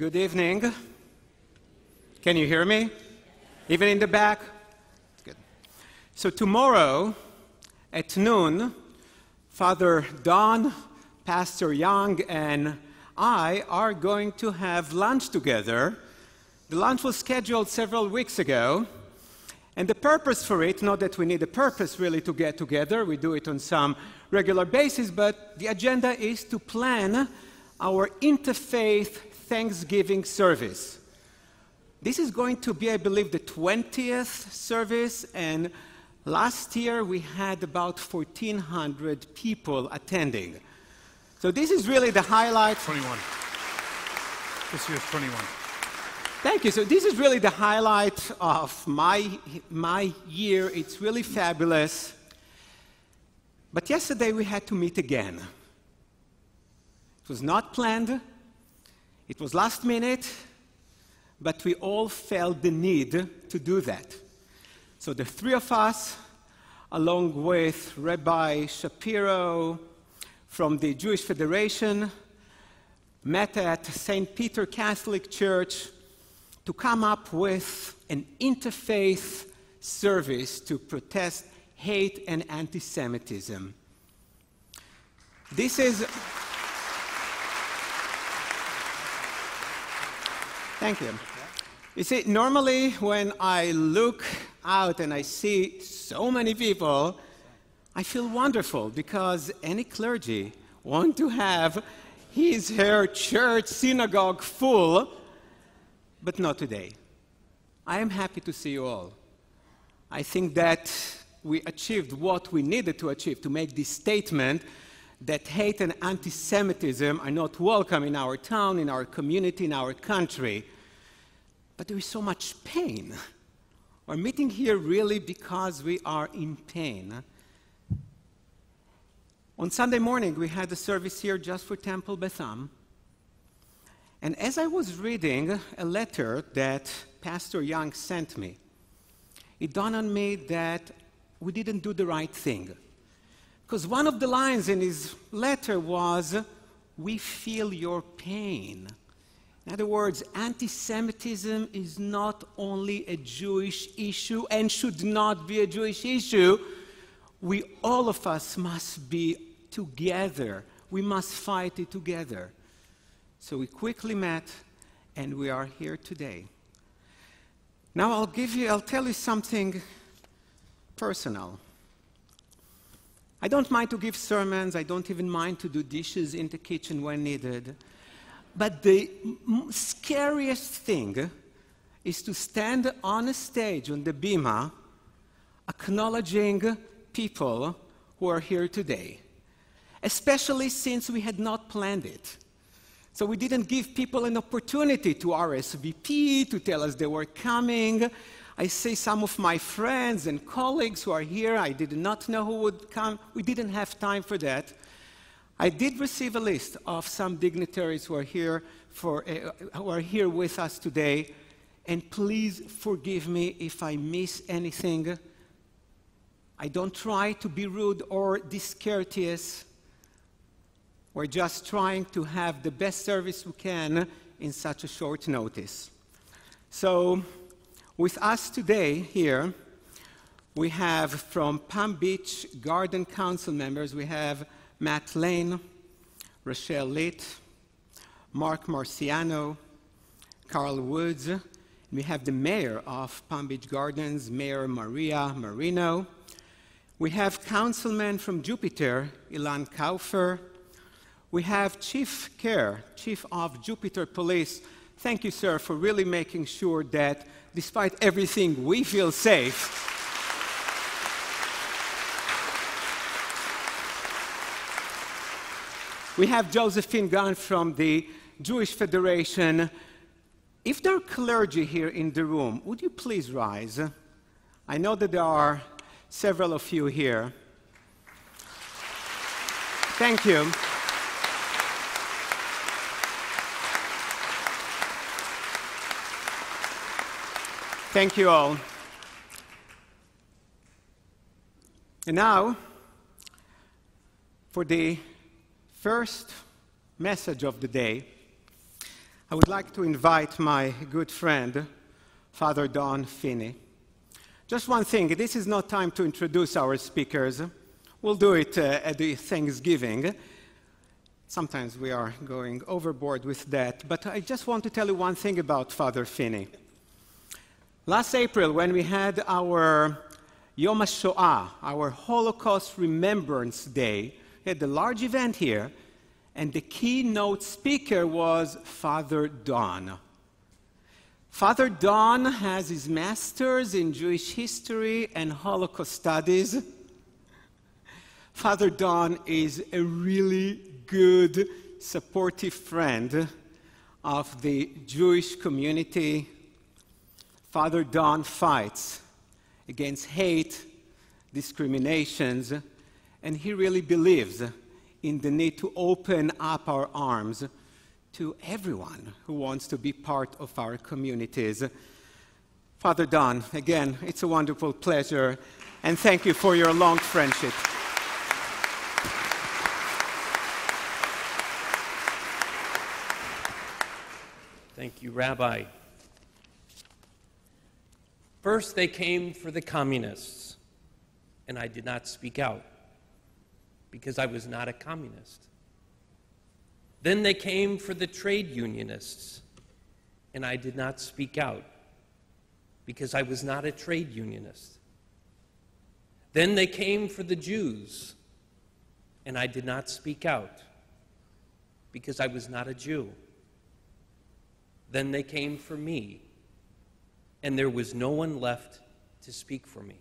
Good evening. Can you hear me? Even in the back? Good. So tomorrow at noon, Father Don, Pastor Young, and I are going to have lunch together. The lunch was scheduled several weeks ago, and the purpose for it, not that we need a purpose really to get together, we do it on some regular basis, but the agenda is to plan our Interfaith Thanksgiving service. This is going to be, I believe, the 20th service, and last year we had about 1,400 people attending. So this is really the highlight. 21. This year's 21. Thank you. So this is really the highlight of my year. It's really fabulous. But yesterday we had to meet again. It was not planned. It was last minute, but we all felt the need to do that. So the three of us, along with Rabbi Shapiro from the Jewish Federation, met at St. Peter Catholic Church to come up with an interfaith service to protest hate and anti-Semitism. This is... Thank you. You see, normally when I look out and I see so many people, I feel wonderful because any clergy want to have his, her church, synagogue full, but not today. I am happy to see you all. I think that we achieved what we needed to achieve to make this statement that hate and anti-Semitism are not welcome in our town, in our community, in our country. But there is so much pain. We're meeting here really because we are in pain. On Sunday morning, we had a service here just for Temple Beth. And as I was reading a letter that Pastor Young sent me, it dawned on me that we didn't do the right thing. Because one of the lines in his letter was, "We feel your pain." In other words, anti-Semitism is not only a Jewish issue and should not be a Jewish issue. All of us must be together. We must fight it together. So we quickly met, and we are here today. Now I'll tell you something personal. I don't mind to give sermons. I don't even mind to do dishes in the kitchen when needed. But the scariest thing is to stand on a stage, on the bima, acknowledging people who are here today, especially since we had not planned it. So we didn't give people an opportunity to RSVP, to tell us they were coming. I say some of my friends and colleagues who are here, I did not know who would come. We didn't have time for that. I did receive a list of some dignitaries who are here with us today, and please forgive me if I miss anything. I don't try to be rude or discourteous. We're just trying to have the best service we can in such a short notice. So, with us today here, we have from Palm Beach Garden Council members, we have Matt Lane, Rochelle Litt, Mark Marciano, Carl Woods. We have the mayor of Palm Beach Gardens, Mayor Maria Marino. We have councilman from Jupiter, Ilan Kaufer. We have Chief of Jupiter Police. Thank you, sir, for really making sure that despite everything, we feel safe. We have Josephine Gunn from the Jewish Federation. If there are clergy here in the room, would you please rise? I know that there are several of you here. Thank you. Thank you all. And now, for the first message of the day, I would like to invite my good friend, Father Don Finney. Just one thing, this is not time to introduce our speakers. We'll do it at the Thanksgiving. Sometimes we are going overboard with that, but I just want to tell you one thing about Father Finney. Last April, when we had our Yom HaShoah, our Holocaust Remembrance Day, we had a large event here, and the keynote speaker was Father Don. Father Don has his master's in Jewish history and Holocaust studies. Father Don is a really good, supportive friend of the Jewish community. Father Don fights against hate, discriminations, and he really believes in the need to open up our arms to everyone who wants to be part of our communities. Father Don, again, it's a wonderful pleasure, and thank you for your long friendship. Thank you, Rabbi. First, they came for the communists, and I did not speak out because I was not a communist. Then they came for the trade unionists, and I did not speak out because I was not a trade unionist. Then they came for the Jews, and I did not speak out because I was not a Jew. Then they came for me, and there was no one left to speak for me.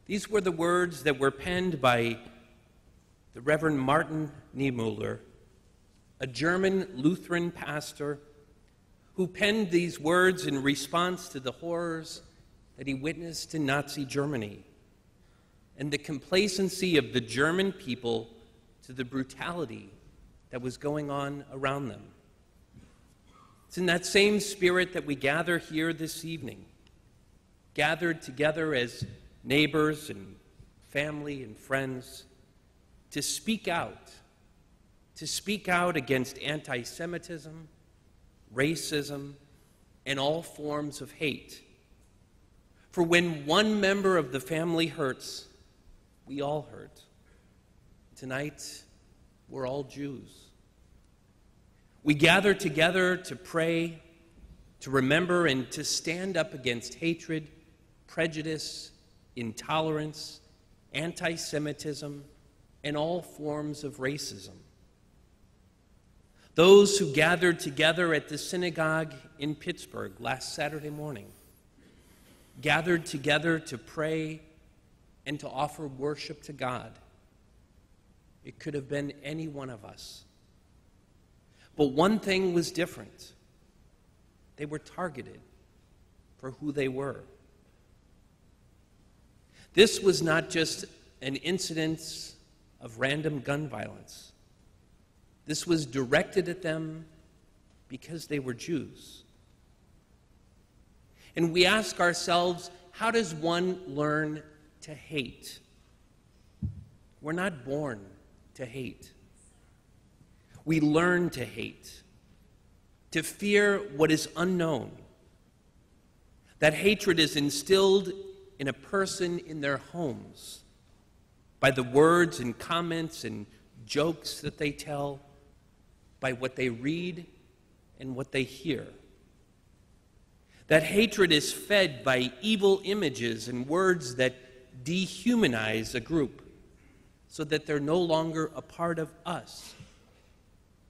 These were the words that were penned by the Reverend Martin Niemöller, a German Lutheran pastor who penned these words in response to the horrors that he witnessed in Nazi Germany and the complacency of the German people to the brutality that was going on around them. It's in that same spirit that we gather here this evening, gathered together as neighbors and family, and friends to speak out against anti-Semitism, racism, and all forms of hate. For when one member of the family hurts, we all hurt. Tonight, we're all Jews. We gather together to pray, to remember, and to stand up against hatred, prejudice, intolerance, anti-Semitism, and all forms of racism. Those who gathered together at the synagogue in Pittsburgh last Saturday morning gathered together to pray and to offer worship to God. It could have been any one of us. But one thing was different. They were targeted for who they were. This was not just an incident of random gun violence. This was directed at them because they were Jews. And we ask ourselves, how does one learn to hate? We're not born to hate. We learn to hate, to fear what is unknown. That hatred is instilled in a person in their homes by the words and comments and jokes that they tell, by what they read and what they hear. That hatred is fed by evil images and words that dehumanize a group so that they're no longer a part of us,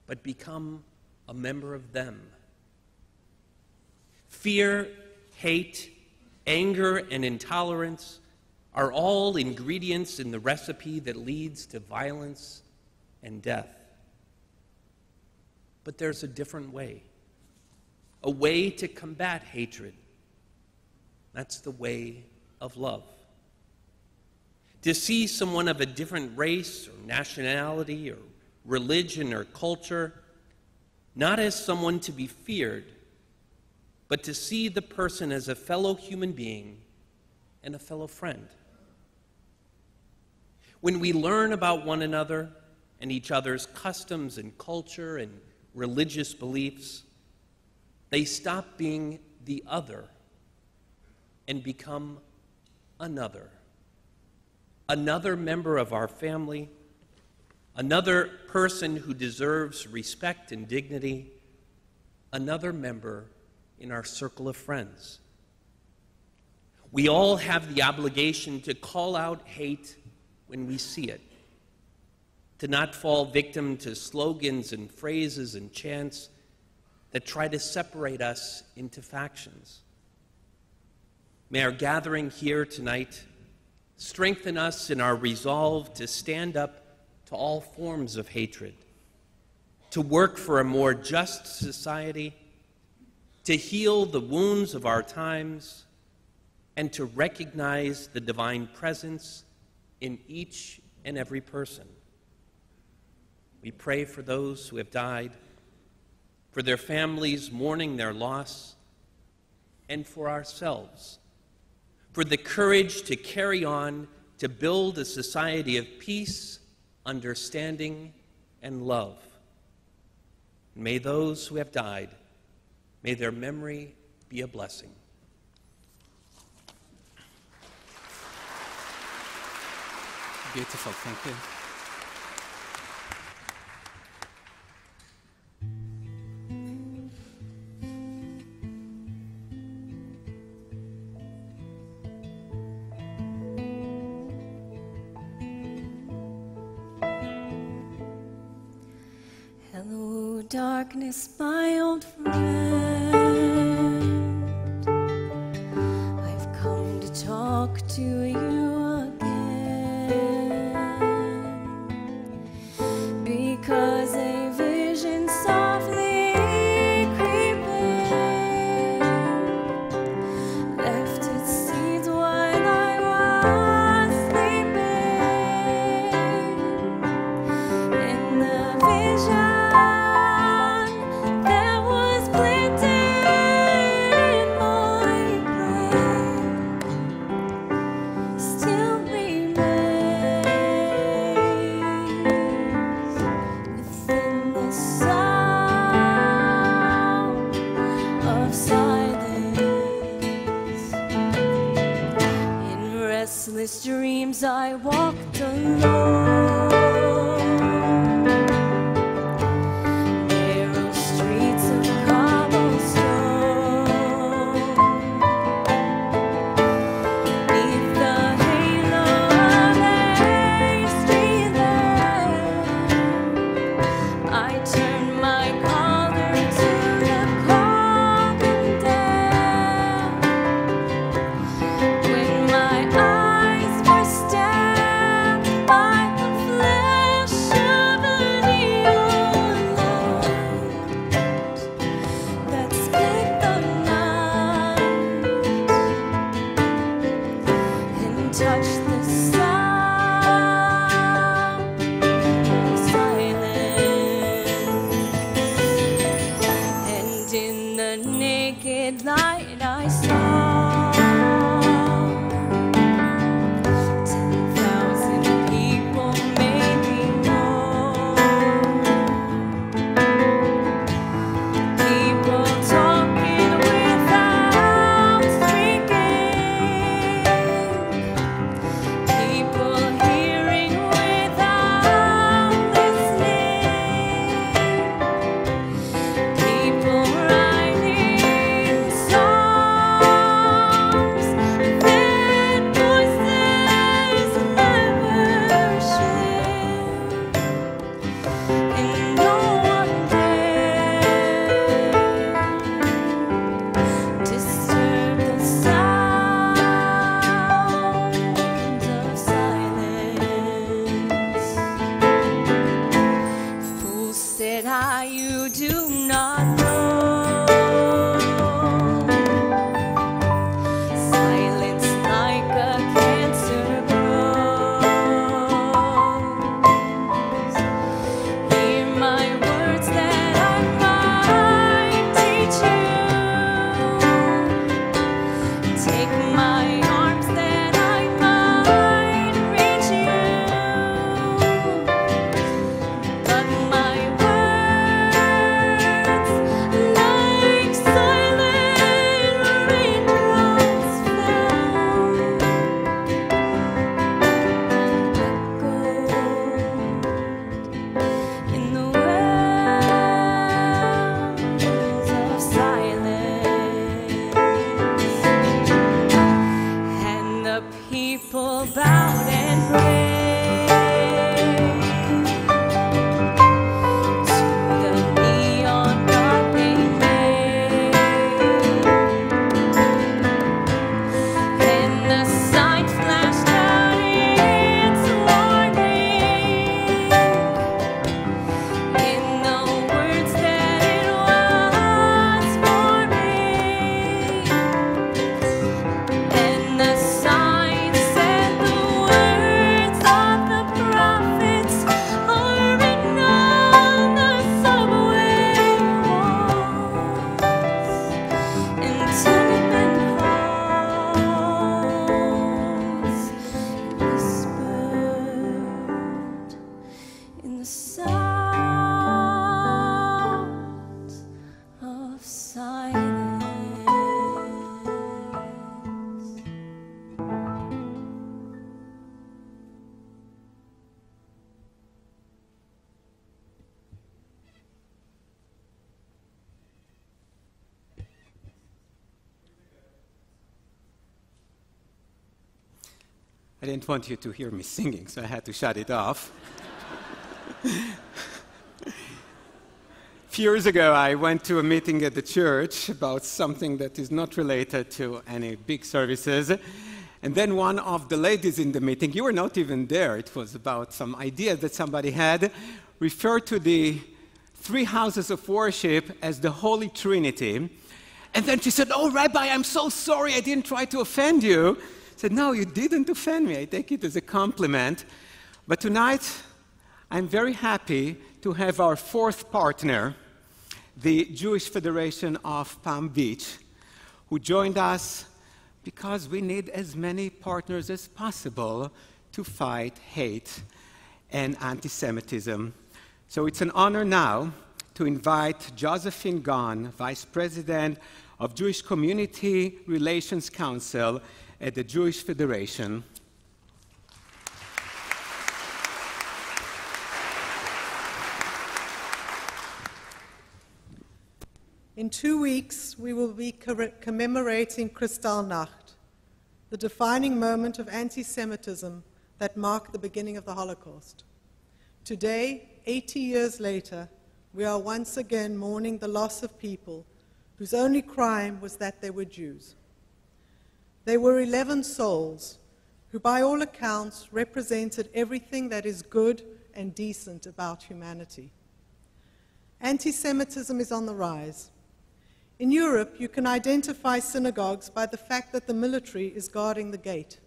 but become a member of them. Fear, hate, anger, and intolerance are all ingredients in the recipe that leads to violence and death. But there's a different way, a way to combat hatred. That's the way of love. To see someone of a different race or nationality or religion or culture, not as someone to be feared, but to see the person as a fellow human being and a fellow friend. When we learn about one another and each other's customs and culture and religious beliefs, they stop being the other and become another. Another member of our family, another person who deserves respect and dignity, another member in our circle of friends. We all have the obligation to call out hate when we see it, to not fall victim to slogans and phrases and chants that try to separate us into factions. May our gathering here tonight strengthen us in our resolve to stand up to all forms of hatred, to work for a more just society, to heal the wounds of our times, and to recognize the divine presence in each and every person. We pray for those who have died, for their families mourning their loss, and for ourselves, for the courage to carry on to build a society of peace, understanding, and love. May those who have died, may their memory be a blessing. Beautiful, thank you. Hello, darkness, my old friend. I've come to talk to you again, because a vision softly creeping left its seeds while I was sleeping. In the vision that was planted in my brain, I didn't want you to hear me singing, so I had to shut it off. A few years ago, I went to a meeting at the church about something that is not related to any big services. And then one of the ladies in the meeting, you were not even there, it was about some idea that somebody had, referred to the three houses of worship as the Holy Trinity. And then she said, "Oh, Rabbi, I'm so sorry, I didn't try to offend you." I said, "No, you didn't offend me. I take it as a compliment." But tonight, I'm very happy to have our fourth partner, the Jewish Federation of Palm Beach, who joined us because we need as many partners as possible to fight hate and anti-Semitism. So it's an honor now to invite Josephine Gahn, Vice President of Jewish Community Relations Council at the Jewish Federation. In 2 weeks, we will be commemorating Kristallnacht, the defining moment of anti-Semitism that marked the beginning of the Holocaust. Today, 80 years later, we are once again mourning the loss of people whose only crime was that they were Jews. They were 11 souls who, by all accounts, represented everything that is good and decent about humanity. Anti-Semitism is on the rise. In Europe, you can identify synagogues by the fact that the military is guarding the gate.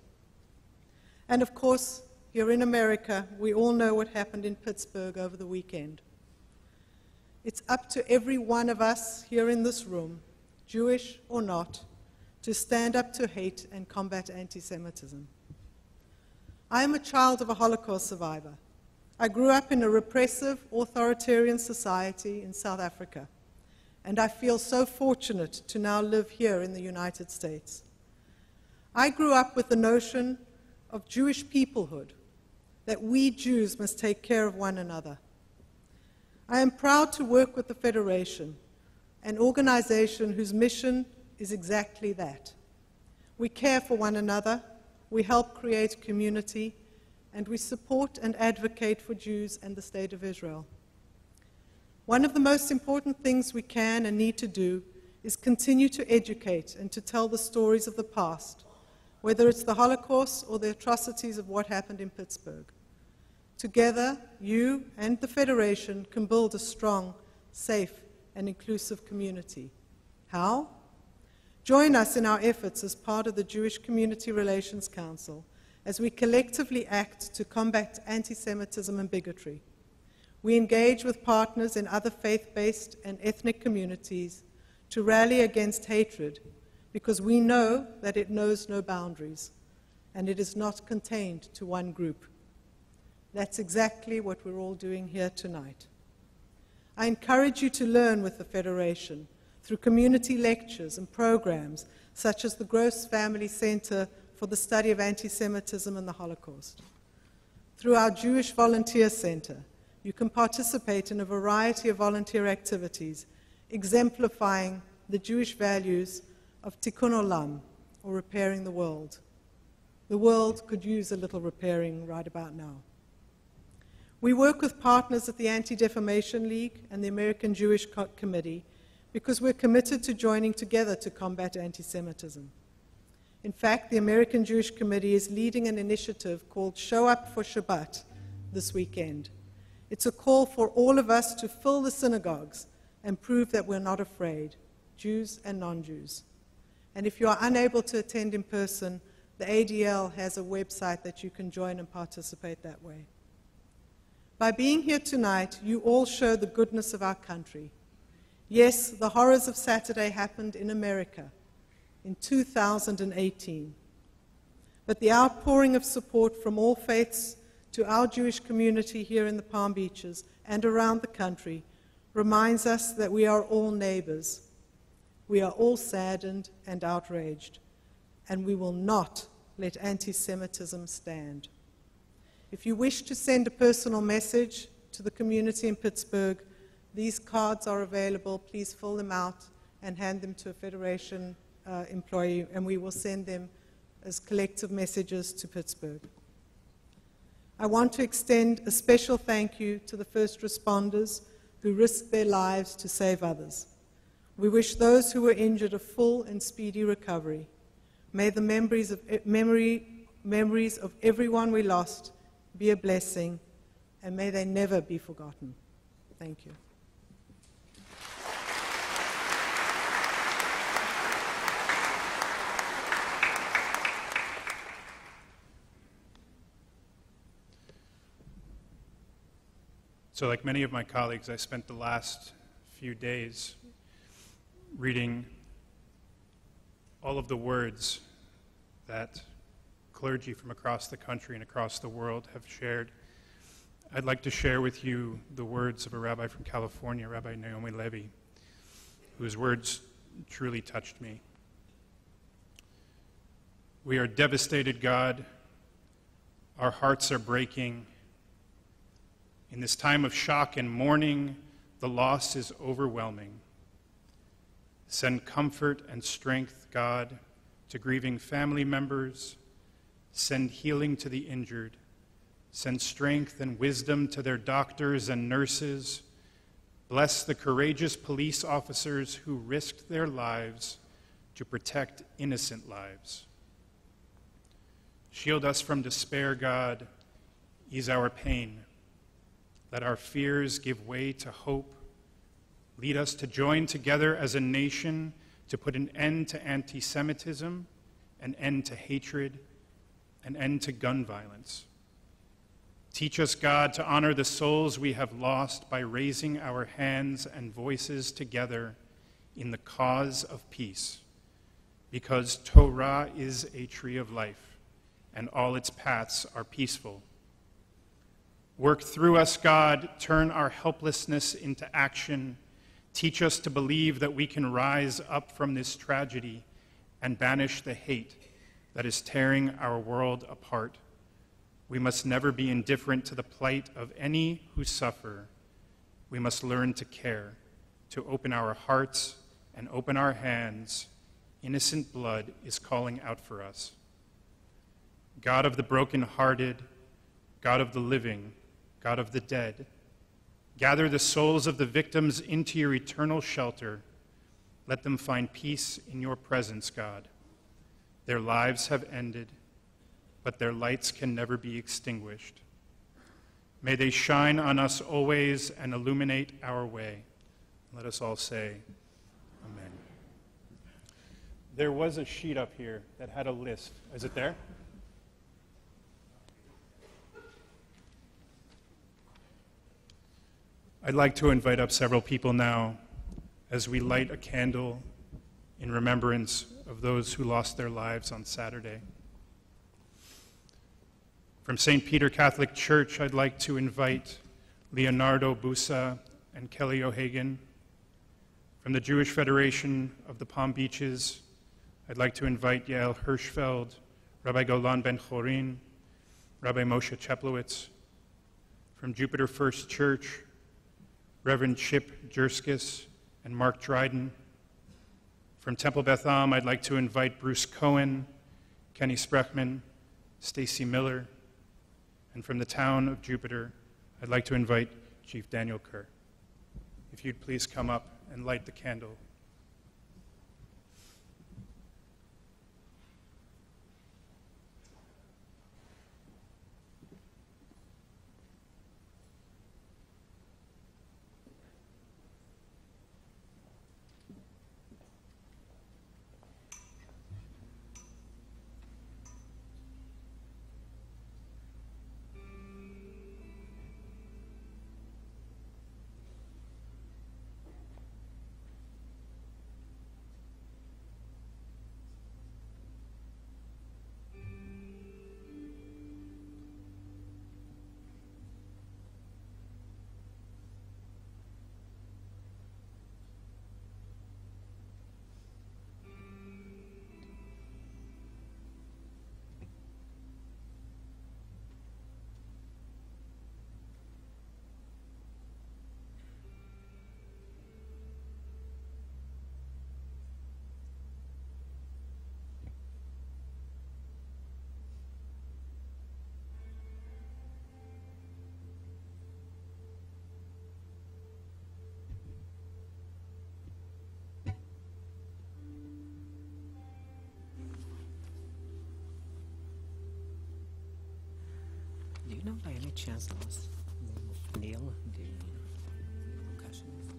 And of course, here in America, we all know what happened in Pittsburgh over the weekend. It's up to every one of us here in this room, Jewish or not, to stand up to hate and combat anti-Semitism. I am a child of a Holocaust survivor. I grew up in a repressive, authoritarian society in South Africa, and I feel so fortunate to now live here in the United States. I grew up with the notion of Jewish peoplehood, that we Jews must take care of one another. I am proud to work with the Federation, an organization whose mission is exactly that. We care for one another, we help create community, and we support and advocate for Jews and the State of Israel. One of the most important things we can and need to do is continue to educate and to tell the stories of the past, whether it's the Holocaust or the atrocities of what happened in Pittsburgh. Together, you and the Federation can build a strong, safe, and inclusive community. How? Join us in our efforts as part of the Jewish Community Relations Council as we collectively act to combat anti-Semitism and bigotry. We engage with partners in other faith-based and ethnic communities to rally against hatred because we know that it knows no boundaries and it is not contained to one group. That's exactly what we're all doing here tonight. I encourage you to learn with the Federation through community lectures and programs such as the Gross Family Center for the Study of Anti-Semitism and the Holocaust. Through our Jewish Volunteer Center, you can participate in a variety of volunteer activities exemplifying the Jewish values of tikkun olam, or repairing the world. The world could use a little repairing right about now. We work with partners at the Anti-Defamation League and the American Jewish Committee because we're committed to joining together to combat anti-Semitism. In fact, the American Jewish Committee is leading an initiative called Show Up for Shabbat this weekend. It's a call for all of us to fill the synagogues and prove that we're not afraid, Jews and non-Jews. And if you are unable to attend in person, the ADL has a website that you can join and participate that way. By being here tonight, you all show the goodness of our country. Yes, the horrors of Saturday happened in America in 2018. But the outpouring of support from all faiths to our Jewish community here in the Palm Beaches and around the country reminds us that we are all neighbors. We are all saddened and outraged, and we will not let anti-Semitism stand. If you wish to send a personal message to the community in Pittsburgh, these cards are available. Please fill them out and hand them to a Federation employee, and we will send them as collective messages to Pittsburgh. I want to extend a special thank you to the first responders who risked their lives to save others. We wish those who were injured a full and speedy recovery. May the memories of everyone we lost be a blessing, and may they never be forgotten. Thank you. So like many of my colleagues, I spent the last few days reading all of the words that clergy from across the country and across the world have shared. I'd like to share with you the words of a rabbi from California, Rabbi Naomi Levy, whose words truly touched me. We are devastated, God. Our hearts are breaking. In this time of shock and mourning, the loss is overwhelming. Send comfort and strength, God, to grieving family members. Send healing to the injured. Send strength and wisdom to their doctors and nurses. Bless the courageous police officers who risked their lives to protect innocent lives. Shield us from despair, God. Ease our pain. Let our fears give way to hope. Lead us to join together as a nation to put an end to anti-Semitism, an end to hatred, an end to gun violence. Teach us, God, to honor the souls we have lost by raising our hands and voices together in the cause of peace, because Torah is a tree of life, and all its paths are peaceful. Work through us, God. Turn our helplessness into action. Teach us to believe that we can rise up from this tragedy and banish the hate that is tearing our world apart. We must never be indifferent to the plight of any who suffer. We must learn to care, to open our hearts and open our hands. Innocent blood is calling out for us. God of the brokenhearted, God of the living, God of the dead, gather the souls of the victims into your eternal shelter. Let them find peace in your presence, God. Their lives have ended, but their lights can never be extinguished. May they shine on us always and illuminate our way. Let us all say, Amen. There was a sheet up here that had a list. Is it there? I'd like to invite up several people now as we light a candle in remembrance of those who lost their lives on Saturday. From St. Peter Catholic Church, I'd like to invite Leonardo Busa and Kelly O'Hagan. From the Jewish Federation of the Palm Beaches, I'd like to invite Yael Hirschfeld, Rabbi Golan Ben-Chorin, Rabbi Moshe Cheplowitz. From JupiterFIRST Church, Reverend Chip Jerskis and Mark Dryden. From Temple Beth Am, I'd like to invite Bruce Cohen, Kenny Sprechman, Stacy Miller. And from the town of Jupiter, I'd like to invite Chief Daniel Kerr. If you'd please come up and light the candle. you know by any chance the last name of Neil, the percussionist?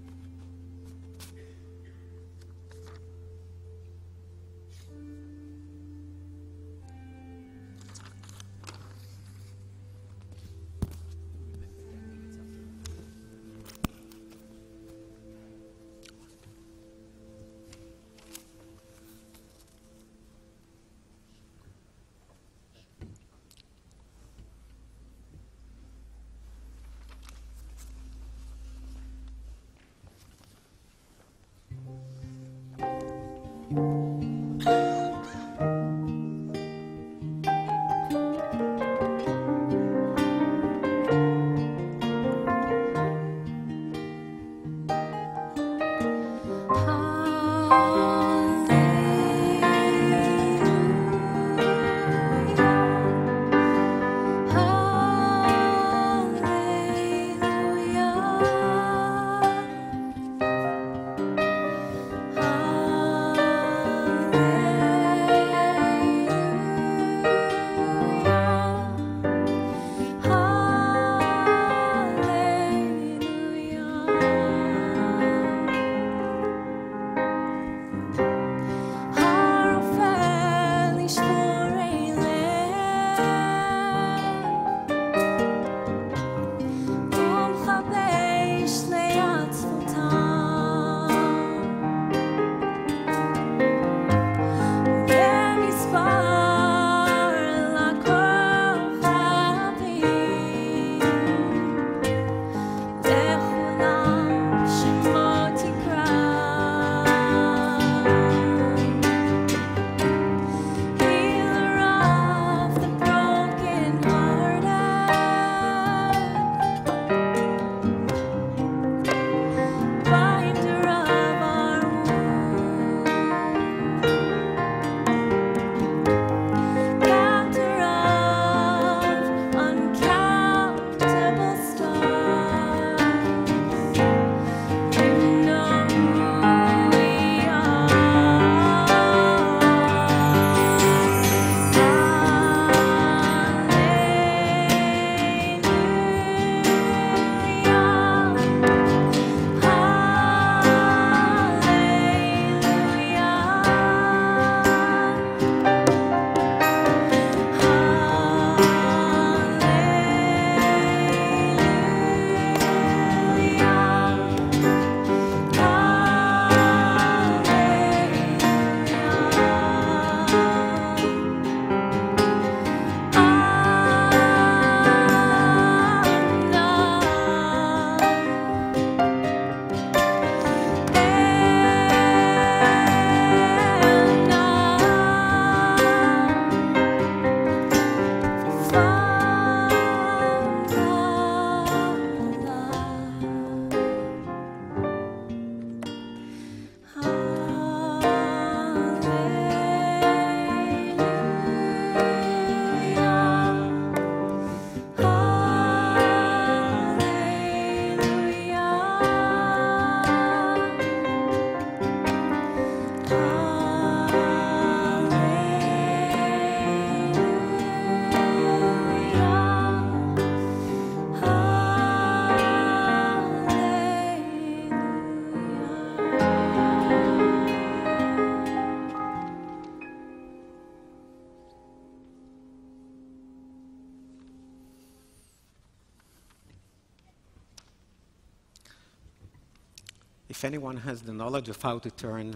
If anyone has the knowledge of how to turn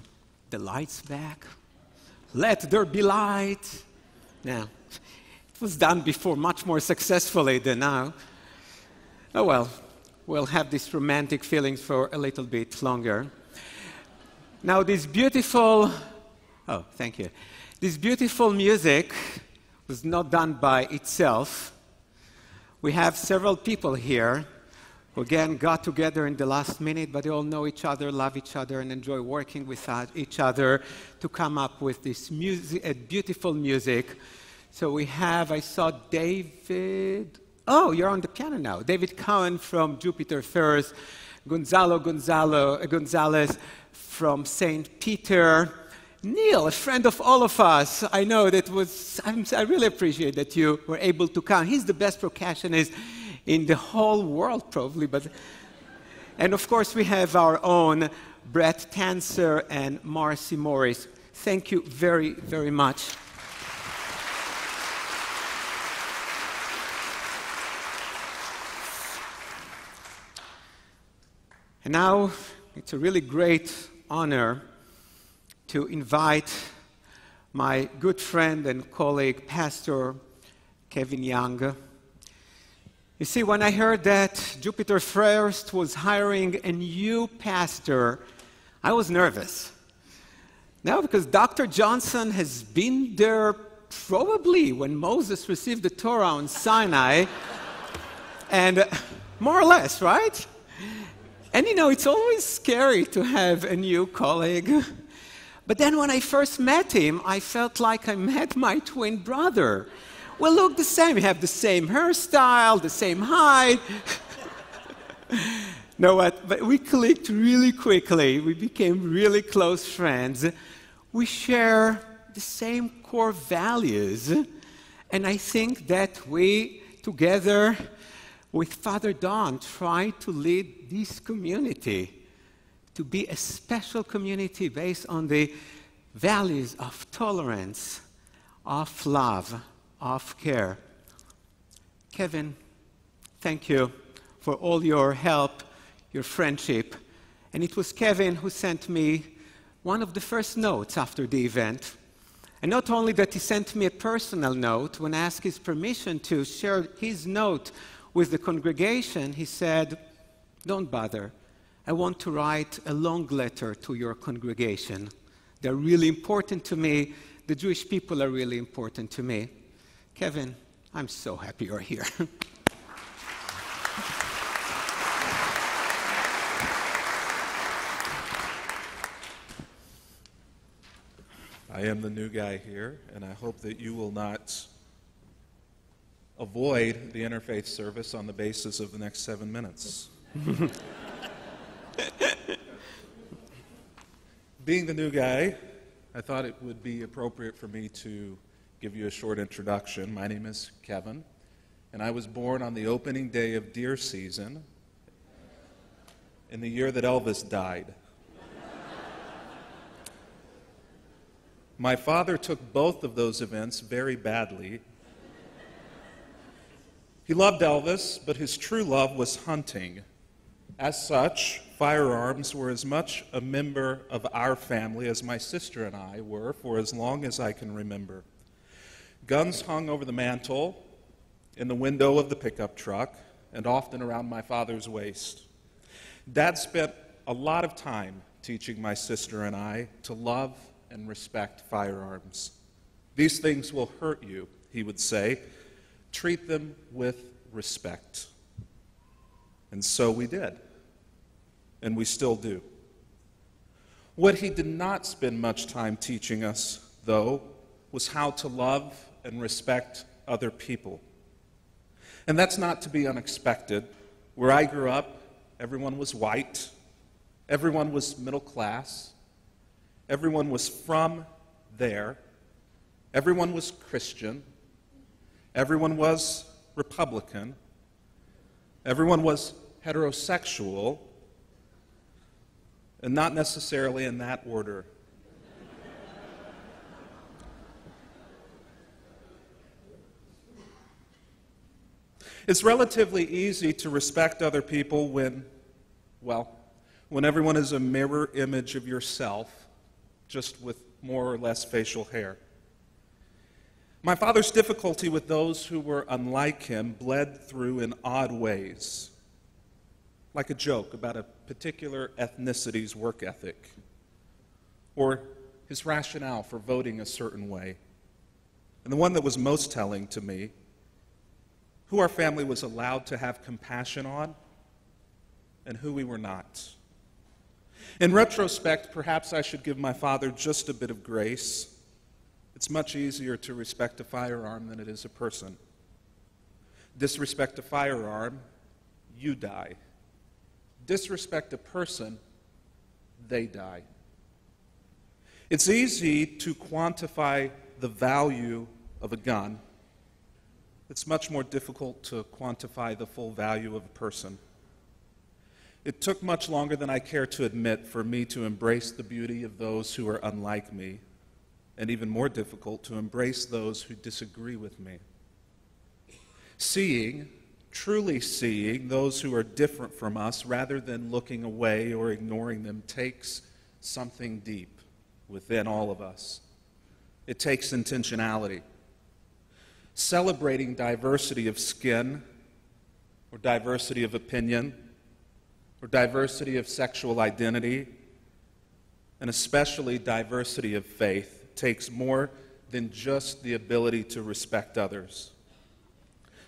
the lights back, let there be light. Now, it was done before much more successfully than now. Oh well, we'll have these romantic feelings for a little bit longer. Now this beautiful, oh, thank you. This beautiful music was not done by itself. We have several people here who again got together in the last minute, but they all know each other, love each other, and enjoy working with each other to come up with this music, beautiful music. So we have, I saw David, oh, you're on the piano now. David Cohen from JupiterFIRST, Gonzalo Gonzalez from St. Peter, Neil, a friend of all of us. I know that I really appreciate that you were able to come. He's the best percussionist in the whole world, probably. And of course, we have our own Brett Tanser and Marcy Morris. Thank you very, very much. And now, it's a really great honor to invite my good friend and colleague, Pastor Kevin Young. You see, when I heard that JupiterFIRST was hiring a new pastor, I was nervous. Now, because Dr. Johnson has been there probably when Moses received the Torah on Sinai, and more or less, right? And you know, it's always scary to have a new colleague. But then when I first met him, I felt like I met my twin brother. We look the same. We have the same hairstyle, the same height. No, but we clicked really quickly. We became really close friends. We share the same core values. And I think that we, together with Father Don, try to lead this community to be a special community based on the values of tolerance, of love, of care. Kevin, thank you for all your help, your friendship. And it was Kevin who sent me one of the first notes after the event. And not only that, he sent me a personal note. When I asked his permission to share his note with the congregation, he said, "Don't bother. I want to write a long letter to your congregation. They're really important to me. The Jewish people are really important to me." Kevin, I'm so happy you're here. I am the new guy here, and I hope that you will not avoid the Interfaith service on the basis of the next 7 minutes. Being the new guy, I thought it would be appropriate for me to give you a short introduction. My name is Kevin, and I was born on the opening day of deer season in the year that Elvis died. My father took both of those events very badly. He loved Elvis, but his true love was hunting. As such, firearms were as much a member of our family as my sister and I were for as long as I can remember. Guns hung over the mantle, in the window of the pickup truck, and often around my father's waist. Dad spent a lot of time teaching my sister and I to love and respect firearms. "These things will hurt you," he would say. "Treat them with respect." And so we did. And we still do. What he did not spend much time teaching us, though, was how to love and respect other people. And that's not to be unexpected. Where I grew up, everyone was white, everyone was middle class, everyone was from there, everyone was Christian, everyone was Republican, everyone was heterosexual, and not necessarily in that order. It's relatively easy to respect other people when everyone is a mirror image of yourself, just with more or less facial hair. My father's difficulty with those who were unlike him bled through in odd ways, like a joke about a particular ethnicity's work ethic, or his rationale for voting a certain way. And the one that was most telling to me, who our family was allowed to have compassion on, and who we were not. In retrospect, perhaps I should give my father just a bit of grace. It's much easier to respect a firearm than it is a person. Disrespect a firearm, you die. Disrespect a person, they die. It's easy to quantify the value of a gun. It's much more difficult to quantify the full value of a person. It took much longer than I care to admit for me to embrace the beauty of those who are unlike me, and even more difficult to embrace those who disagree with me. Truly seeing those who are different from us rather than looking away or ignoring them takes something deep within all of us. It takes intentionality. Celebrating diversity of skin, or diversity of opinion, or diversity of sexual identity, and especially diversity of faith, takes more than just the ability to respect others.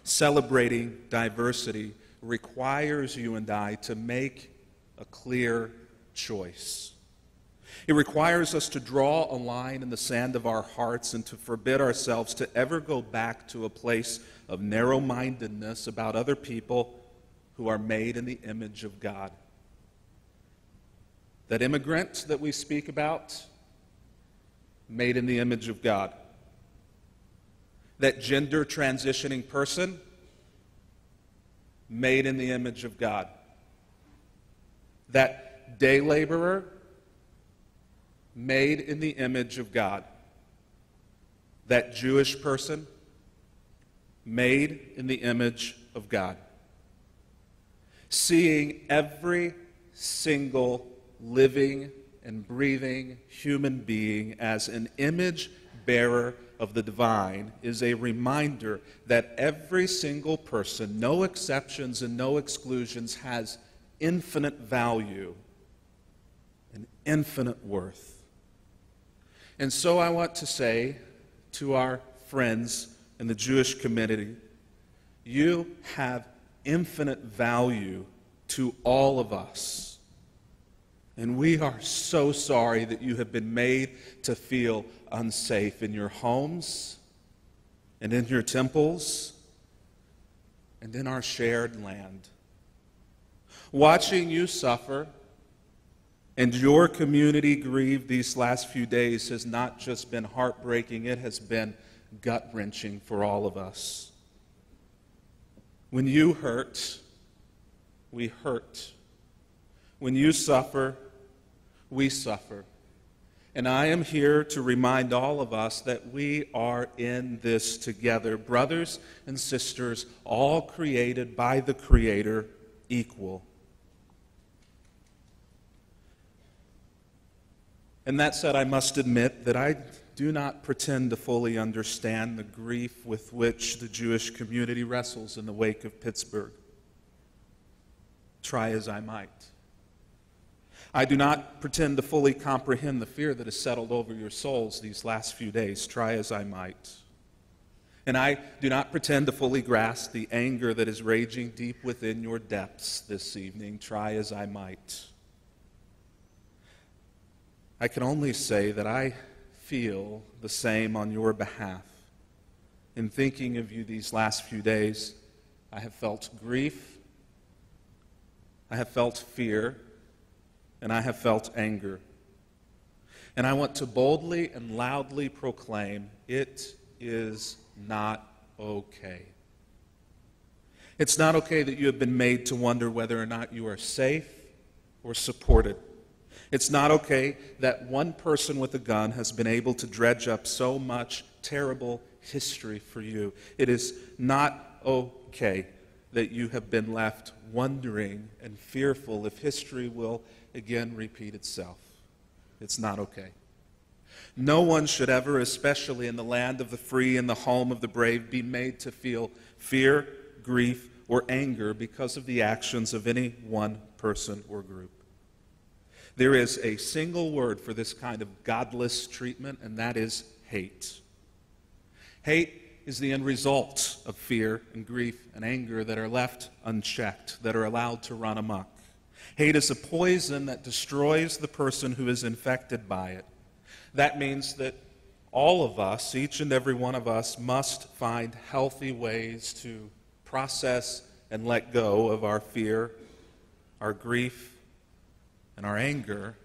Celebrating diversity requires you and I to make a clear choice. It requires us to draw a line in the sand of our hearts and to forbid ourselves to ever go back to a place of narrow-mindedness about other people who are made in the image of God. That immigrant that we speak about, made in the image of God. That gender transitioning person, made in the image of God. That day laborer, made in the image of God. That Jewish person, made in the image of God. Seeing every single living and breathing human being as an image bearer of the divine is a reminder that every single person, no exceptions and no exclusions, has infinite value and infinite worth. And so I want to say to our friends in the Jewish community, you have infinite value to all of us. And we are so sorry that you have been made to feel unsafe in your homes and in your temples and in our shared land. Watching you suffer and your community grieve these last few days has not just been heartbreaking, it has been gut-wrenching for all of us. When you hurt, we hurt. When you suffer, we suffer. And I am here to remind all of us that we are in this together, brothers and sisters, all created by the Creator, equal. And that said, I must admit that I do not pretend to fully understand the grief with which the Jewish community wrestles in the wake of Pittsburgh. Try as I might. I do not pretend to fully comprehend the fear that has settled over your souls these last few days, try as I might. And I do not pretend to fully grasp the anger that is raging deep within your depths this evening, try as I might. I can only say that I feel the same on your behalf. In thinking of you these last few days, I have felt grief, I have felt fear, and I have felt anger. And I want to boldly and loudly proclaim, it is not okay. It's not okay that you have been made to wonder whether or not you are safe or supported. It's not okay that one person with a gun has been able to dredge up so much terrible history for you. It is not okay that you have been left wondering and fearful if history will again repeat itself. It's not okay. No one should ever, especially in the land of the free and the home of the brave, be made to feel fear, grief, or anger because of the actions of any one person or group. There is a single word for this kind of godless treatment, and that is hate. Hate is the end result of fear and grief and anger that are left unchecked, that are allowed to run amok. Hate is a poison that destroys the person who is infected by it. That means that all of us, each and every one of us, must find healthy ways to process and let go of our fear, our grief, and our anger,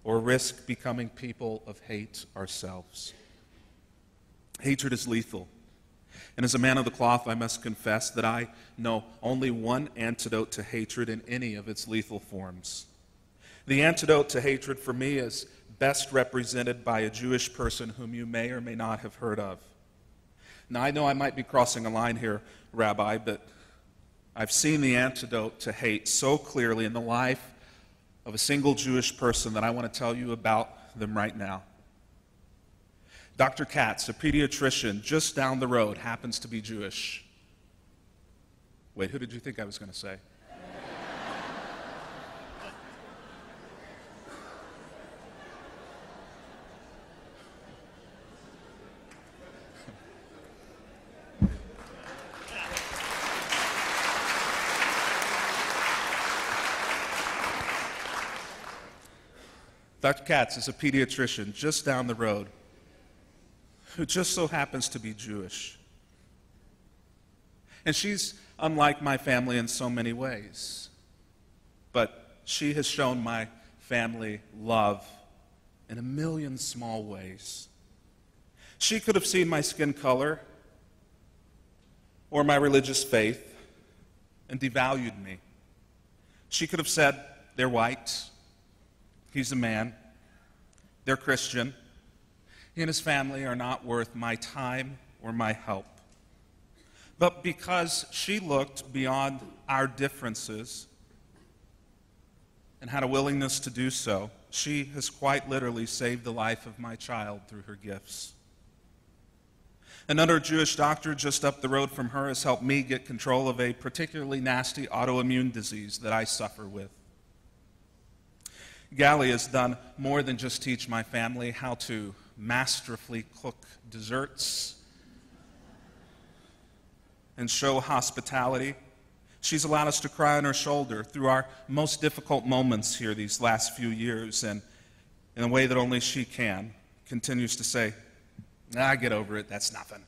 or risk becoming people of hate ourselves. Hatred is lethal. And as a man of the cloth, I must confess that I know only one antidote to hatred in any of its lethal forms. The antidote to hatred for me is best represented by a Jewish person whom you may or may not have heard of. Now, I know I might be crossing a line here, Rabbi, but I've seen the antidote to hate so clearly in the life of a single Jewish person that I want to tell you about them right now. Dr. Katz, a pediatrician just down the road, happens to be Jewish. Wait, who did you think I was going to say? Dr. Katz is a pediatrician just down the road who just so happens to be Jewish. And she's unlike my family in so many ways, but she has shown my family love in a million small ways. She could have seen my skin color or my religious faith and devalued me. She could have said, they're white, he's a man, they're Christian, he and his family are not worth my time or my help. But because she looked beyond our differences and had a willingness to do so, she has quite literally saved the life of my child through her gifts. Another Jewish doctor just up the road from her has helped me get control of a particularly nasty autoimmune disease that I suffer with. Gally has done more than just teach my family how to masterfully cook desserts and show hospitality. She's allowed us to cry on her shoulder through our most difficult moments here these last few years, and in a way that only she can, continues to say, "Ah, get over it, that's nothing."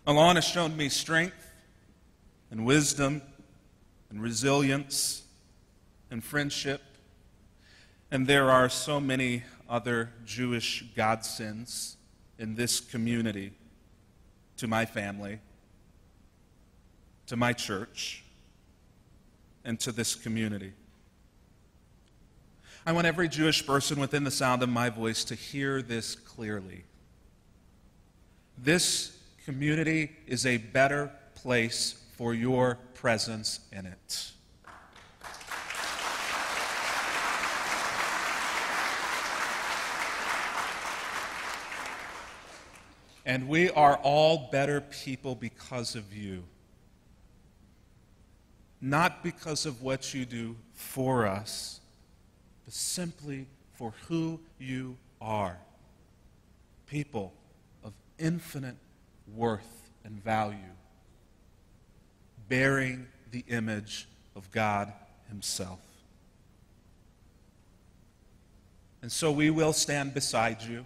Alon has shown me strength and wisdom and resilience and friendship, and there are so many other Jewish godsends in this community to my family, to my church, and to this community. I want every Jewish person within the sound of my voice to hear this clearly. This community is a better place for your presence in it. And we are all better people because of you. Not because of what you do for us, but simply for who you are. People of infinite worth and value, bearing the image of God Himself. And so we will stand beside you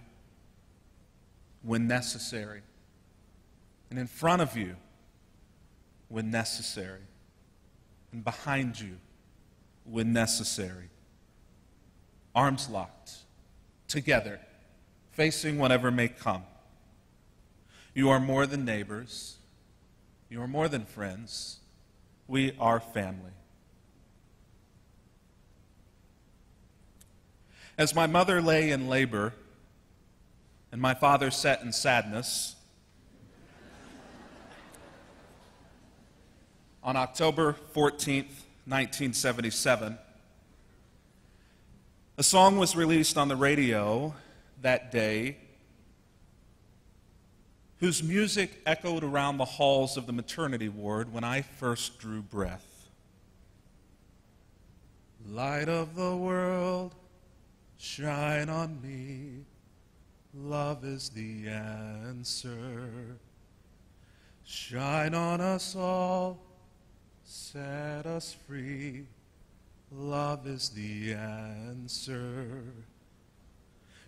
when necessary, and in front of you when necessary, and behind you when necessary. Arms locked, together, facing whatever may come. You are more than neighbors. You are more than friends. We are family. As my mother lay in labor and my father sat in sadness, on October 14th, 1977, a song was released on the radio that day whose music echoed around the halls of the maternity ward when I first drew breath. Light of the world, shine on me. Love is the answer. Shine on us all, set us free. Love is the answer.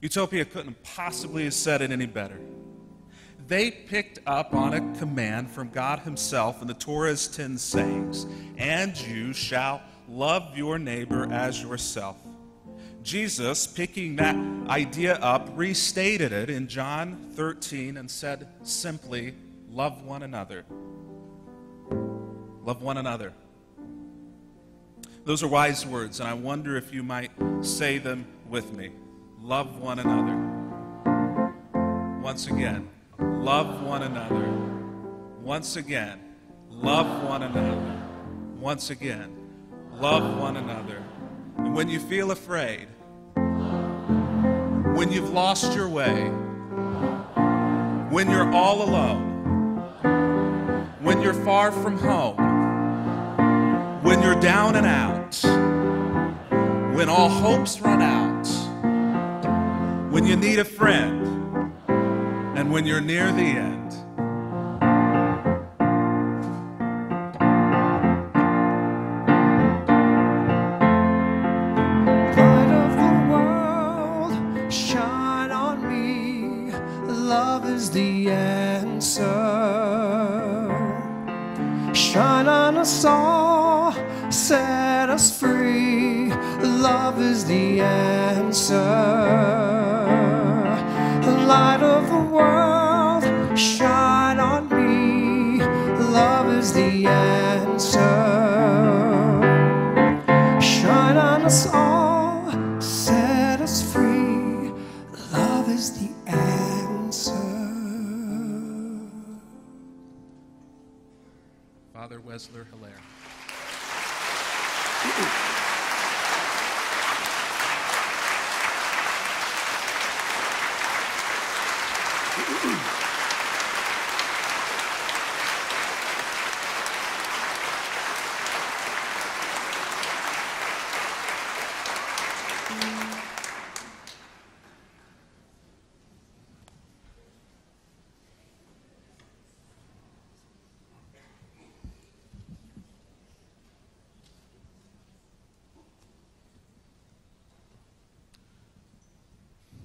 Utopia couldn't possibly have said it any better. They picked up on a command from God Himself in the Torah's 10 sayings, and you shall love your neighbor as yourself. Jesus, picking that idea up, restated it in John 13 and said simply, love one another. Love one another. Those are wise words, and I wonder if you might say them with me. Love one another. Once again, love one another. Once again, love one another. Once again, love one another. And when you feel afraid, when you've lost your way, when you're all alone, when you're far from home, when you're down and out, when all hopes run out, when you need a friend, and when you're near the end. Light of the world, shine on me. Love is the answer. Shine on us all, set us free. Love is the answer. Light of the world, shine on me. Love is the answer. Shine on us all, set us free. Love is the answer. Father Wesler Hilaire.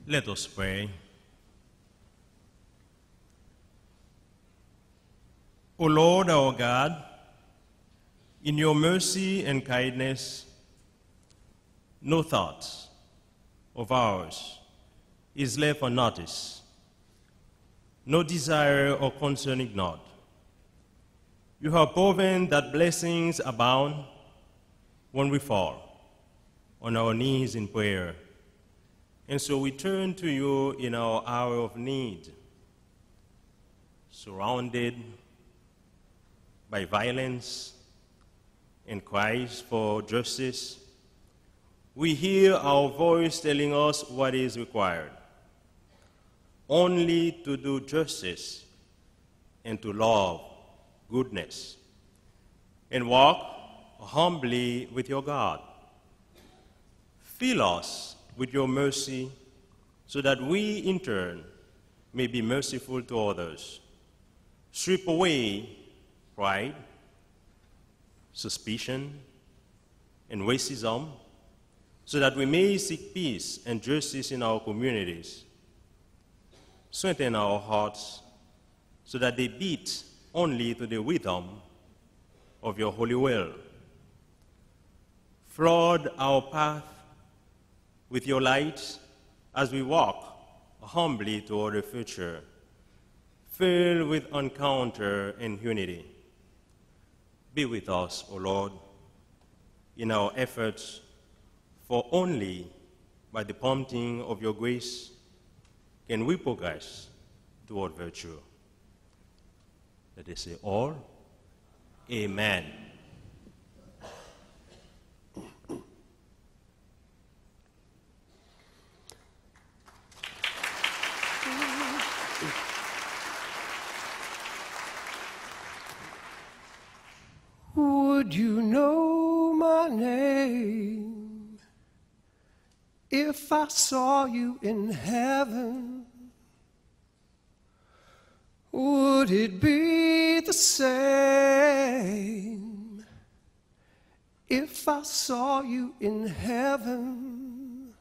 Let us pray. O Lord our God, in your mercy and kindness, no thought of ours is left unnoticed, no desire or concern ignored. You have proven that blessings abound when we fall on our knees in prayer. And so we turn to you in our hour of need, surrounded by violence and cries for justice. We hear our voice telling us what is required, only to do justice and to love goodness, and walk humbly with your God. Fill us with your mercy, so that we, in turn, may be merciful to others. Strip away pride, suspicion, and racism, so that we may seek peace and justice in our communities. Strengthen our hearts, so that they beat only to the rhythm of your holy will. Flood our path with your light as we walk humbly toward the future, filled with encounter and unity. Be with us, O Lord, in our efforts, for only by the prompting of your grace can we progress toward virtue. Let us say all, Amen. Would you know my name if I saw you in heaven? Would it be the same if I saw you in heaven?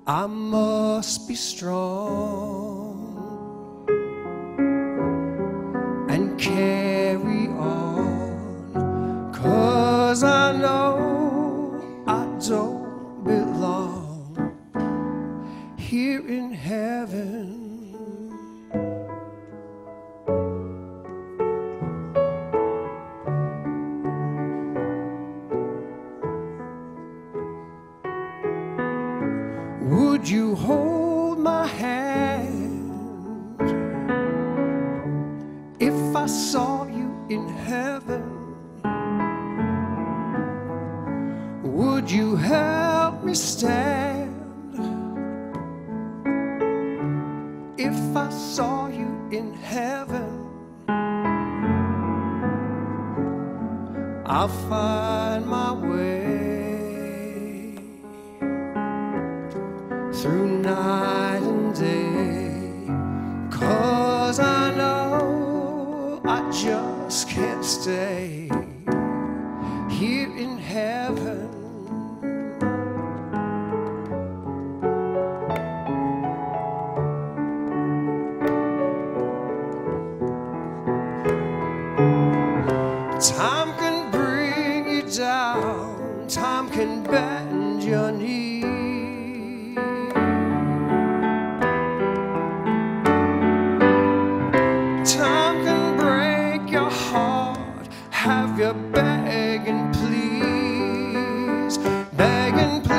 I must be strong and carry on, 'cause I know Would you hold my hand if I saw you in heaven? Would you help me stand if I saw you in heaven? I'll find my way through night and day, 'cause I know I just can't stay here in heaven. Time can bring you down, time can bend your knee. Time can break your heart, have you beg and please, beg and please.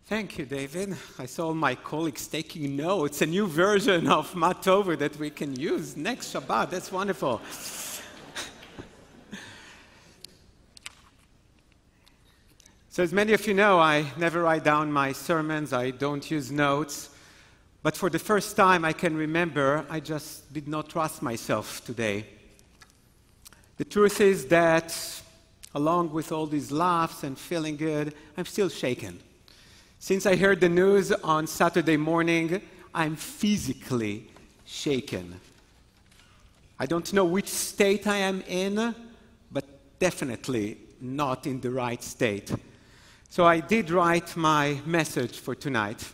Thank you, David. I saw my colleagues taking notes, a new version of Matover that we can use next Shabbat. That's wonderful. So as many of you know, I never write down my sermons. I don't use notes. But for the first time I can remember, I just did not trust myself today. The truth is that, along with all these laughs and feeling good, I'm still shaken. Since I heard the news on Saturday morning, I'm physically shaken. I don't know which state I am in, but definitely not in the right state. So I did write my message for tonight.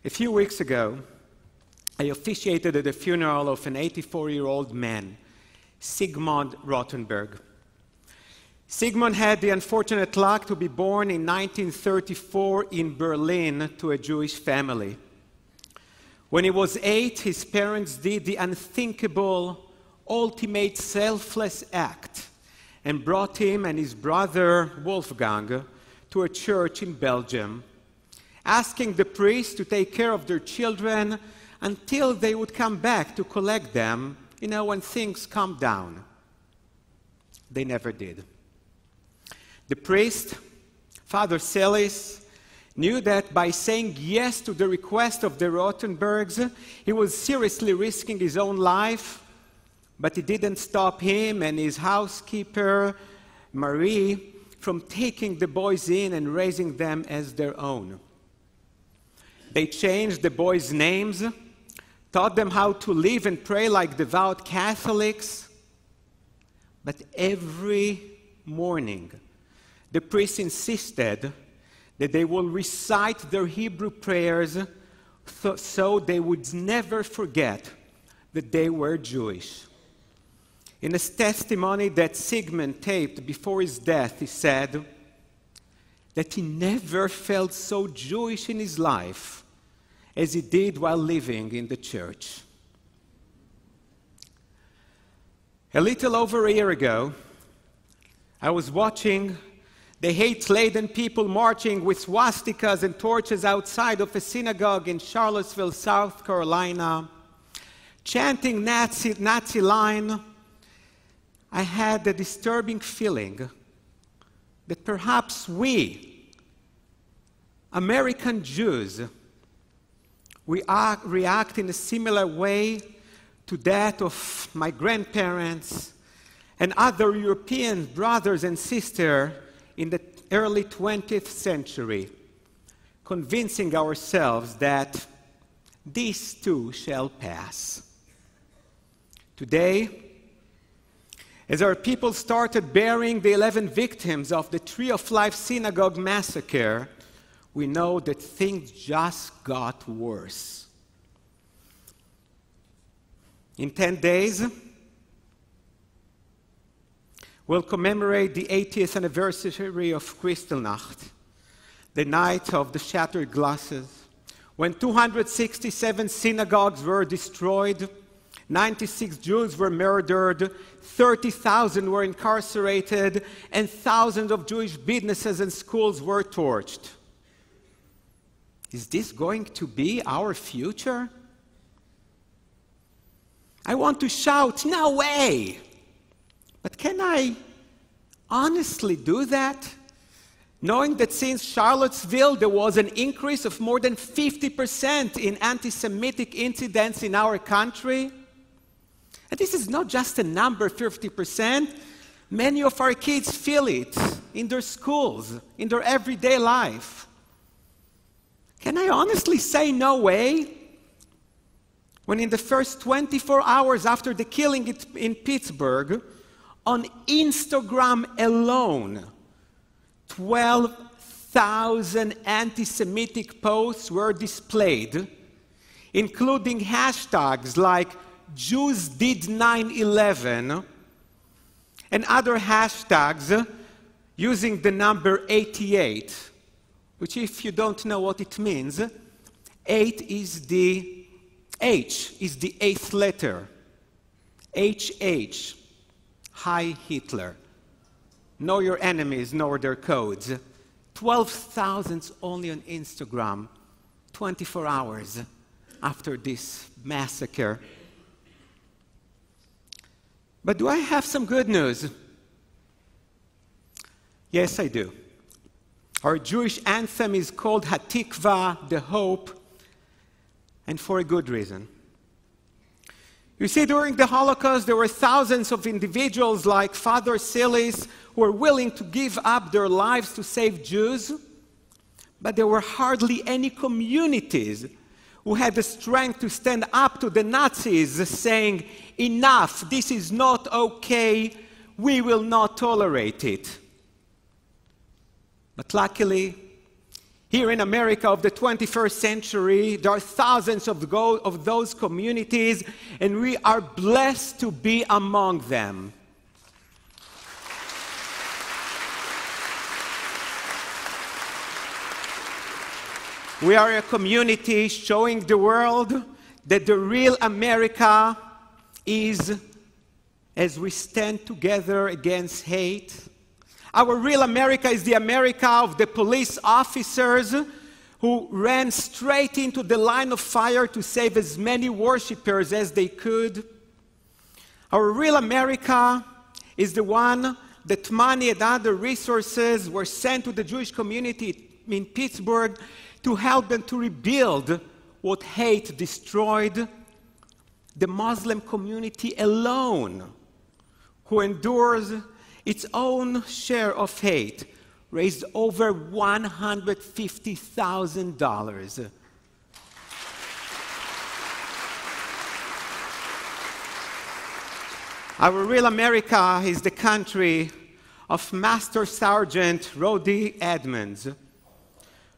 A few weeks ago, I officiated at the funeral of an 84-year-old man, Sigmund Rothenberg. Sigmund had the unfortunate luck to be born in 1934 in Berlin to a Jewish family. When he was 8, his parents did the unthinkable, ultimate selfless act and brought him and his brother Wolfgang to a church in Belgium, asking the priest to take care of their children until they would come back to collect them, when things calm down. They never did. The priest, Father Celis, knew that by saying yes to the request of the Rothenbergs, he was seriously risking his own life, but it didn't stop him and his housekeeper, Marie, from taking the boys in and raising them as their own. They changed the boys' names, taught them how to live and pray like devout Catholics. But every morning, the priest insisted that they will recite their Hebrew prayers so they would never forget that they were Jewish. In a testimony that Sigmund taped before his death, he said that he never felt so Jewish in his life as he did while living in the church. A little over a year ago, I was watching the hate-laden people marching with swastikas and torches outside of a synagogue in Charlottesville, South Carolina, chanting Nazi line. I had a disturbing feeling that perhaps we, American Jews, we react in a similar way to that of my grandparents and other European brothers and sisters in the early 20th century, convincing ourselves that this too shall pass. Today, as our people started burying the 11 victims of the Tree of Life Synagogue massacre, we know that things just got worse. In 10 days, we'll commemorate the 80th anniversary of Kristallnacht, the night of the shattered glasses, when 267 synagogues were destroyed, 96 Jews were murdered, 30,000 were incarcerated, and thousands of Jewish businesses and schools were torched. Is this going to be our future? I want to shout, no way! But can I honestly do that? Knowing that since Charlottesville, there was an increase of more than 50% in anti-Semitic incidents in our country. And this is not just a number, 50%. Many of our kids feel it in their schools, in their everyday life. Can I honestly say no way? When in the first 24 hours after the killing in Pittsburgh, on Instagram alone, 12,000 anti-Semitic posts were displayed, including hashtags like Jews did 9/11 and other hashtags using the number 88, which if you don't know what it means, 8 is the H is the 8th letter. HH. Hi Hitler. Know your enemies, know their codes. 12,000 only on Instagram, 24 hours after this massacre. But do I have some good news? Yes, I do. Our Jewish anthem is called Hatikva, the hope, and for a good reason. You see, during the Holocaust, there were thousands of individuals like Father Celis who were willing to give up their lives to save Jews, but there were hardly any communities who had the strength to stand up to the Nazis, saying, "Enough, this is not okay, we will not tolerate it." But luckily, here in America of the 21st century, there are thousands of those communities, and we are blessed to be among them. We are a community showing the world that the real America is as we stand together against hate. Our real America is the America of the police officers who ran straight into the line of fire to save as many worshipers as they could. Our real America is the one that money and other resources were sent to the Jewish community in Pittsburgh to help them to rebuild what hate destroyed. The Muslim community alone, who endures its own share of hate, raised over $150,000. Our real America is the country of Master Sergeant Rhodey Edmonds,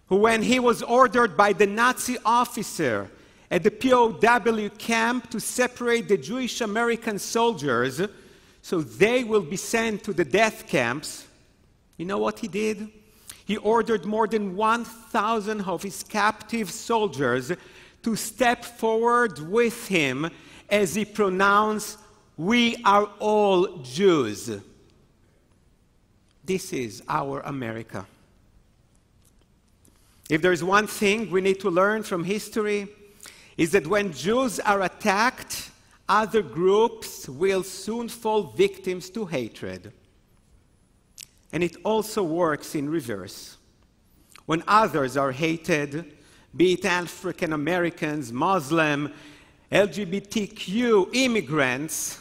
who, when he was ordered by the Nazi officer at the POW camp to separate the Jewish American soldiers so they will be sent to the death camps, you know what he did? He ordered more than 1,000 of his captive soldiers to step forward with him as he pronounced, "We are all Jews." This is our America. If there's one thing we need to learn from history, is that when Jews are attacked, other groups will soon fall victims to hatred. And it also works in reverse. When others are hated, be it African Americans, Muslim, LGBTQ, immigrants,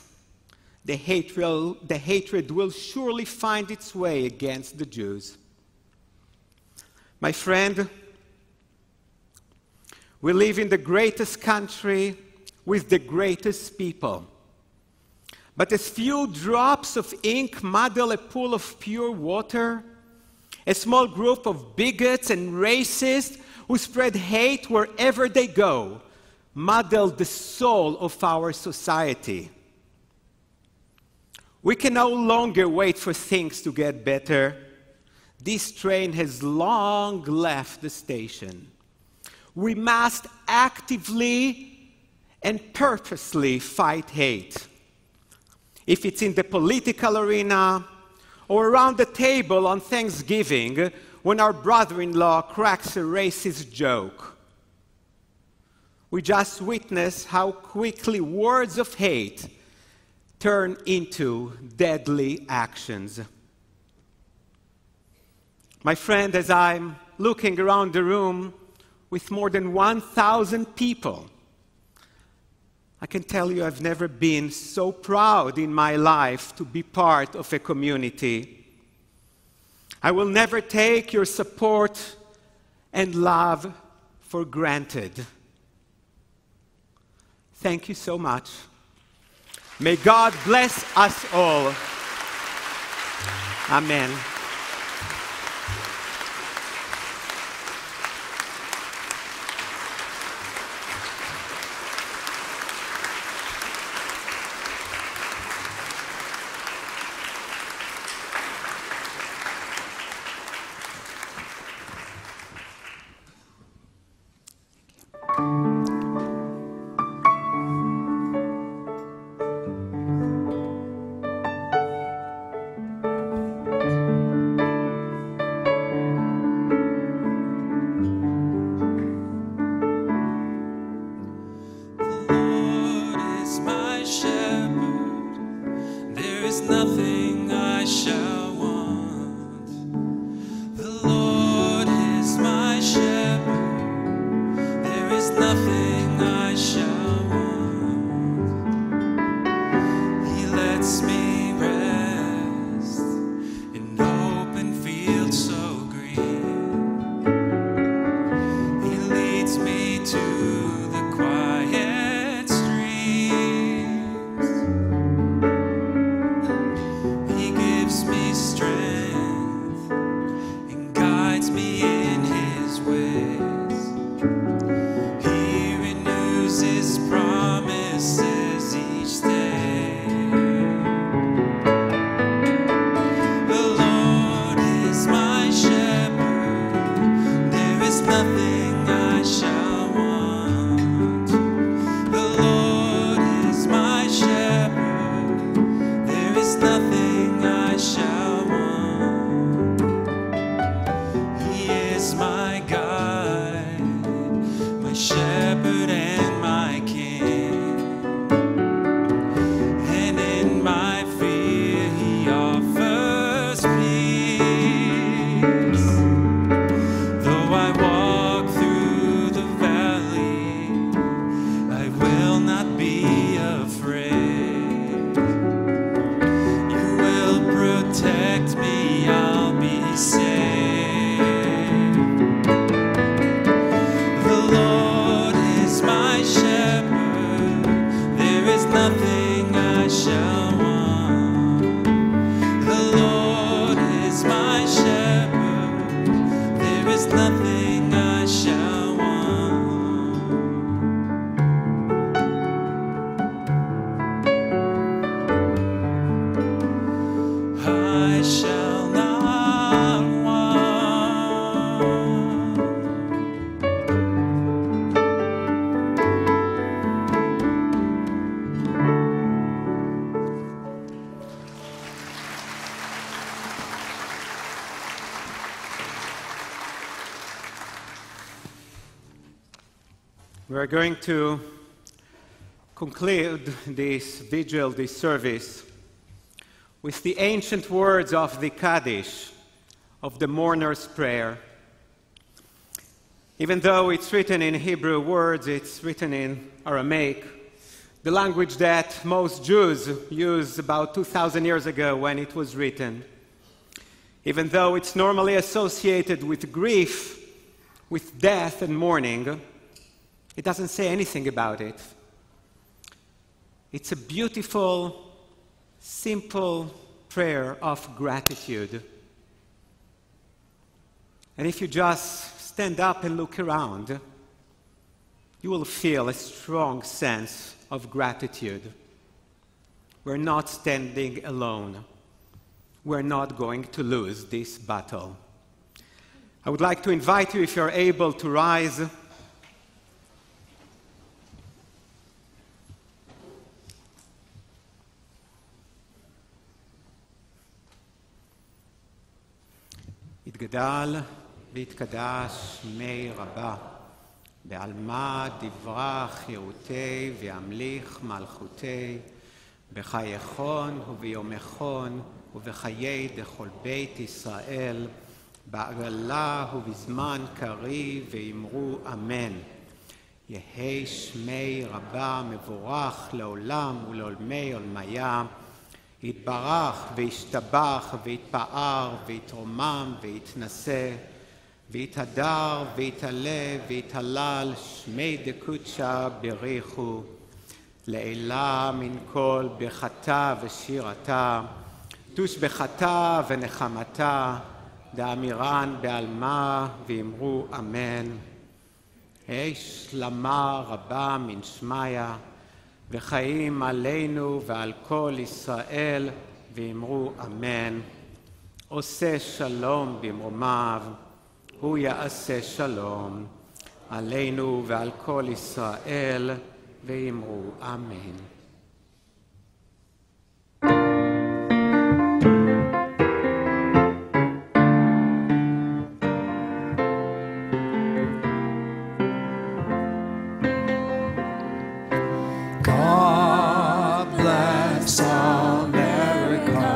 the hatred will surely find its way against the Jews. My friend, we live in the greatest country with the greatest people. But as few drops of ink muddle a pool of pure water, a small group of bigots and racists who spread hate wherever they go muddle the soul of our society. We can no longer wait for things to get better. This train has long left the station. We must actively and purposely fight hate. If it's in the political arena or around the table on Thanksgiving when our brother-in-law cracks a racist joke. We just witness how quickly words of hate turn into deadly actions. My friend, as I'm looking around the room with more than 1,000 people, I can tell you I've never been so proud in my life to be part of a community. I will never take your support and love for granted. Thank you so much. May God bless us all. Amen. shall want. He is my guide, my shepherd and my king, and in my fear he offers peace. Though I walk through the valley, I will not be afraid. You will protect me, I'll be safe. The Lord is my shepherd, there is nothing I shall want. The Lord is my shepherd, there is nothing I shall want. I shall not want. We're going to conclude this vigil, this service, with the ancient words of the Kaddish, of the mourner's prayer. Even though it's written in Hebrew words, it's written in Aramaic, the language that most Jews used about 2,000 years ago when it was written. Even though it's normally associated with grief, with death and mourning, it doesn't say anything about it. It's a beautiful, simple prayer of gratitude. And if you just stand up and look around, you will feel a strong sense of gratitude. We're not standing alone. We're not going to lose this battle. I would like to invite you, if you're able, to rise. יתגדל ויתקדש שמי רבה, בעלמא דברה חירותי וימליך מלכותי, בחייכון וביומכון ובחיי דכל בית ישראל, בעגלה ובזמן קריב ואמרו אמן. יהי שמי רבה מבורך לעולם ולעולמי עולמיה, יתברך וישתבח ויתפאר ויתרומם ויתנשא ויתהדר ויתעלה ויתהלל שמי דקודשא בריחו לעילה מן כל ברכתה ושירתה תושבחתה ונחמתה דאמירן בעלמא ואמרו אמן. היי שלמה רבה מן שמיה וחיים עלינו ועל כל ישראל ואמרו אמן. עושה שלום במרומיו, הוא יעשה שלום עלינו ועל כל ישראל ואמרו אמן. God bless America,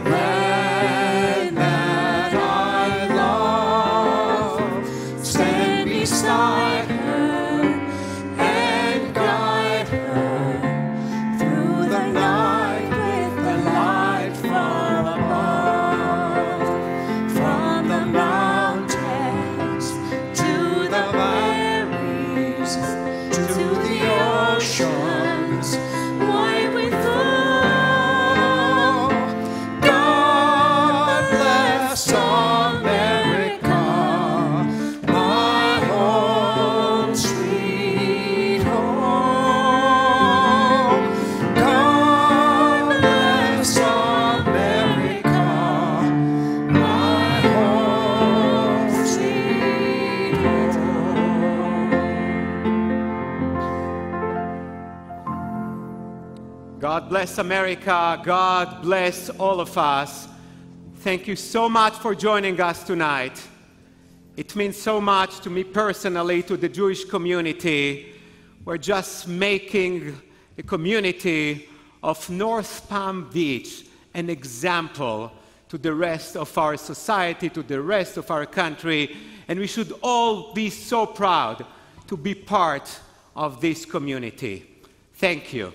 land that I love. Stand beside her and guide God bless America. God bless all of us. Thank you so much for joining us tonight. It means so much to me personally, to the Jewish community. We're just making the community of North Palm Beach an example to the rest of our society, to the rest of our country, and we should all be so proud to be part of this community. Thank you.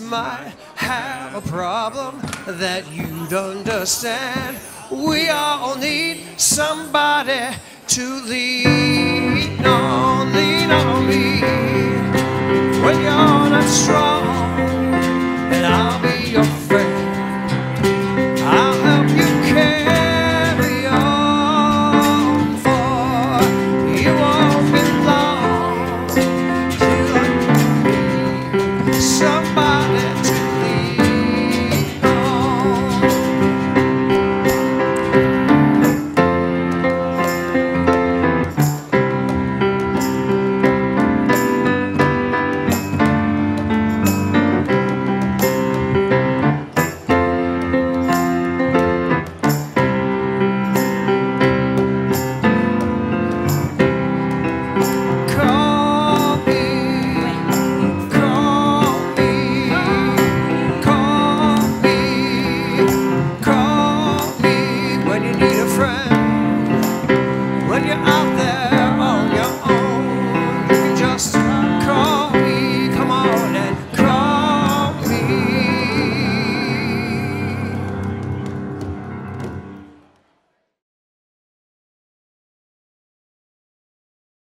Might have a problem that you'd understand. We all need somebody to lean on me when you're not strong.